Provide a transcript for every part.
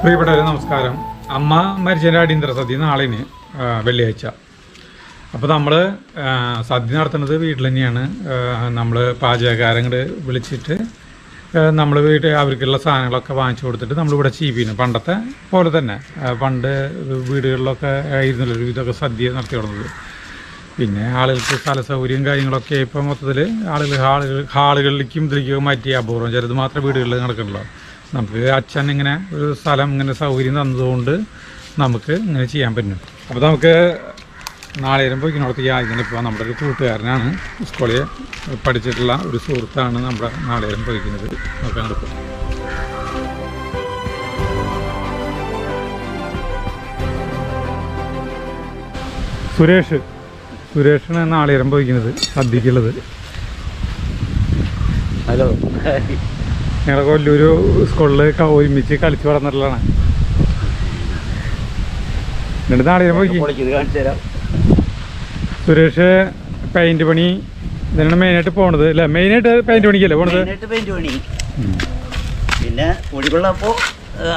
പ്രിയപ്പെട്ടവരെ നമസ്കാരം. അമ്മ മരിച്ചതിൻ്റെ അടിയന്തര സദ്യ നാളെയാണ്, വെള്ളിയാഴ്ച. അപ്പോൾ നമ്മൾ സദ്യ നടത്തുന്നത് വീട്ടിൽ തന്നെയാണ്. നമ്മൾ പാചകക്കാരങ്ങൾ വിളിച്ചിട്ട് നമ്മൾ അവർക്കുള്ള സാധനങ്ങളൊക്കെ വാങ്ങിച്ചു കൊടുത്തിട്ട് നമ്മളിവിടെ ചെയ്യുന്നു. പണ്ടത്തെ പോലെ തന്നെ പണ്ട് വീടുകളിലൊക്കെ ആയിരുന്നല്ലോ ഇതൊക്കെ സദ്യ നടത്തി തുടങ്ങുന്നത്. പിന്നെ ആളുകൾക്ക് സ്ഥല സൗകര്യം കാര്യങ്ങളൊക്കെ ഇപ്പോൾ മൊത്തത്തിൽ ഹാളുകളിലേക്കും ഇതിലേക്കൊക്കെ മാറ്റി അപൂർവം ചിലത് മാത്രമേ വീടുകളിൽ നടക്കണല്ലോ. നമുക്ക് അച്ഛൻ ഇങ്ങനെ ഒരു സ്ഥലം ഇങ്ങനെ സൗകര്യം തന്നതുകൊണ്ട് നമുക്ക് ഇങ്ങനെ ചെയ്യാൻ പറ്റും. അപ്പോൾ നമുക്ക് നാളേരം പോയിക്കിനോടത്തേക്ക് ആദ്യം ഇപ്പോൾ നമ്മുടെ ഒരു കൂട്ടുകാരനാണ്, സ്കൂളിൽ പഠിച്ചിട്ടുള്ള ഒരു സുഹൃത്താണ് നമ്മുടെ നാളേരം പോയിക്കുന്നത്. നോക്കാൻ എടുക്കും. സുരേഷാണ് നാളേരം പോയിക്കുന്നത് സദ്യക്കുള്ളത്. ഹലോ, ഞങ്ങളെ കൊല്ലൂർ സ്കൂളിൽ ഒരുമിച്ച് കളിച്ച് വളർന്നിട്ടുള്ളതാണ്. എന്നിട്ട് നാളേരം പോയി. സുരേഷ് പെയിന്റ് പണി ഇതിനാണ് മെയിനായിട്ട് പോണത് അല്ലേ? മെയിനായിട്ട് പെയിന്റ് പണിക്കല്ലേ പോണത്? പിന്നെ പൊടികൊള്ളപ്പോൾ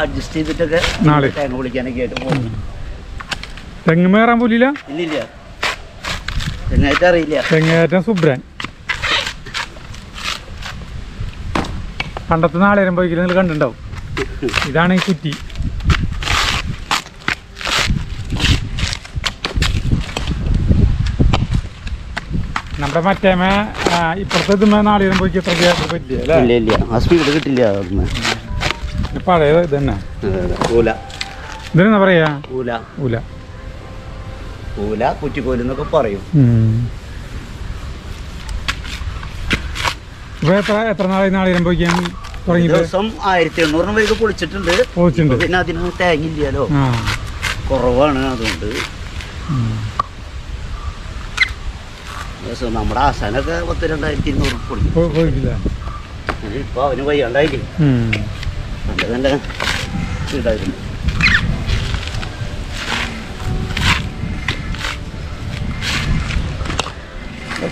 അഡ്ജസ്റ്റ് ചെയ്തിട്ടൊക്കെ നാളെ തേങ്ങ പൊളിക്കാനൊക്കെ ആയിട്ട് പോകും. തെങ്ങ് കയറാൻ പോലില്ല? ഇല്ലില്ല, തെങ്ങായിട്ട് അറിയില്ല. തെങ്ങേറ്റം സുബ്രാൻ. പണ്ടത്തെ നാളേരം പോയിക്കില്ല നിങ്ങൾ കണ്ടിട്ടുണ്ടാവും. ഇതാണ് ഈ കുറ്റി. നമ്മുടെ മറ്റേമ ഇപ്പുറത്തെ ഇതുമ്മ നാളേരം പോയിക്ക് എത്ര പറ്റില്ല അല്ലേ? ആ സ്പീഡ് കിട്ടില്ല. പഴയത് ഇത് തന്നെ. ഇതിനെന്താ പറയാ? ഊല. ഊല കുറ്റിക്കോലെന്നൊക്കെ പറയും. എത്ര നാളെ നാളേരം പോയിക്കാൻ തുടങ്ങി? ദിവസം 1800 പേർക്ക് പൊളിച്ചിട്ടുണ്ട്. പിന്നെ അതിന് തേങ്ങില്ലല്ലോ, കുറവാണ്. അതുകൊണ്ട് നമ്മുടെ ആശാനൊക്കെ 22,200 പൊളിക്കില്ല. ഇപ്പൊ അവന് വയ്യാണ്ടായില്ലേ, നല്ല നല്ല ഇതായിരുന്നു.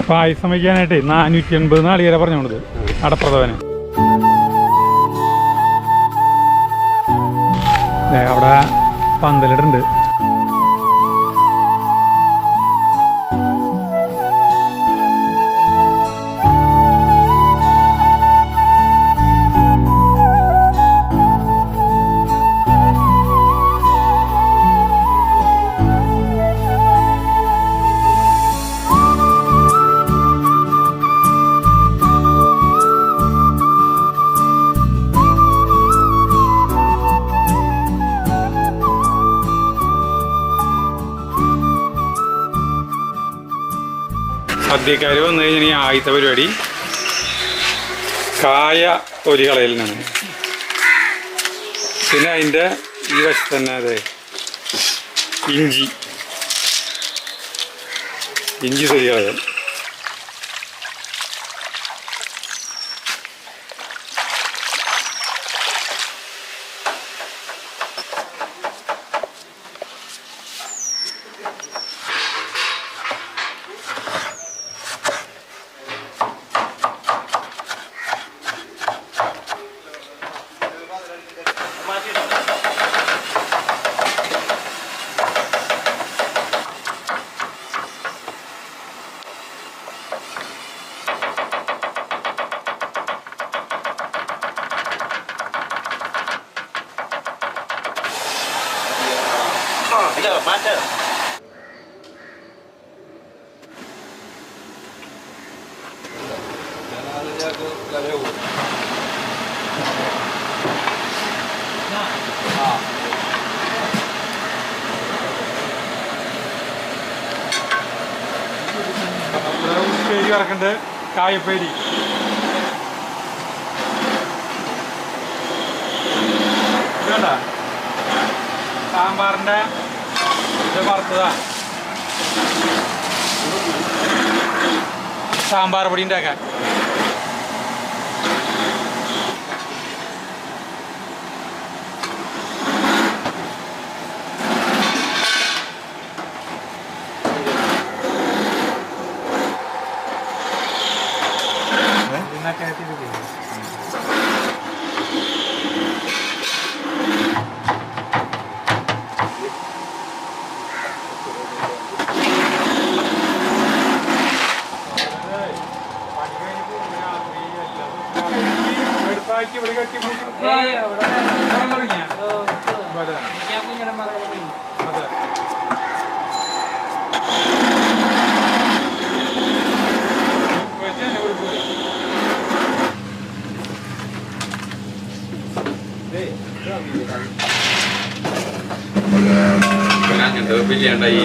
പായസം വയ്ക്കാനായിട്ട് 480 നാളികേര പറഞ്ഞോണ്ടത് അടപ്രഥമന്. അവിടെ പന്തലിടുണ്ട്. സദ്യക്കാർ വന്നു കഴിഞ്ഞാൽ ഈ ആദ്യത്തെ പരിപാടി കായ തൊലി കളയലിനാണ്. പിന്നെ അതിൻ്റെ ഈ വശത്ത് തന്നെ അതെ ഇഞ്ചി തൊലി കളയൽ. ഉപ്പേരി വറക്കുന്നുണ്ട്, കായപ്പേരി. ഇതുണ്ട സാമ്പാറിൻ്റെ ഇത് വറുത്തതാ. സാമ്പാർ പൊടി ഉണ്ടാക്കാൻ അങ്ങനത്തെ ബിരിയാണ്ടായി.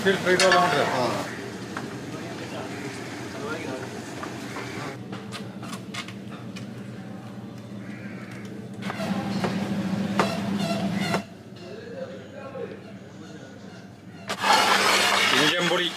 ഫിൽറ്റർ ചെയ്തോളാം. ചെമ്പൊടി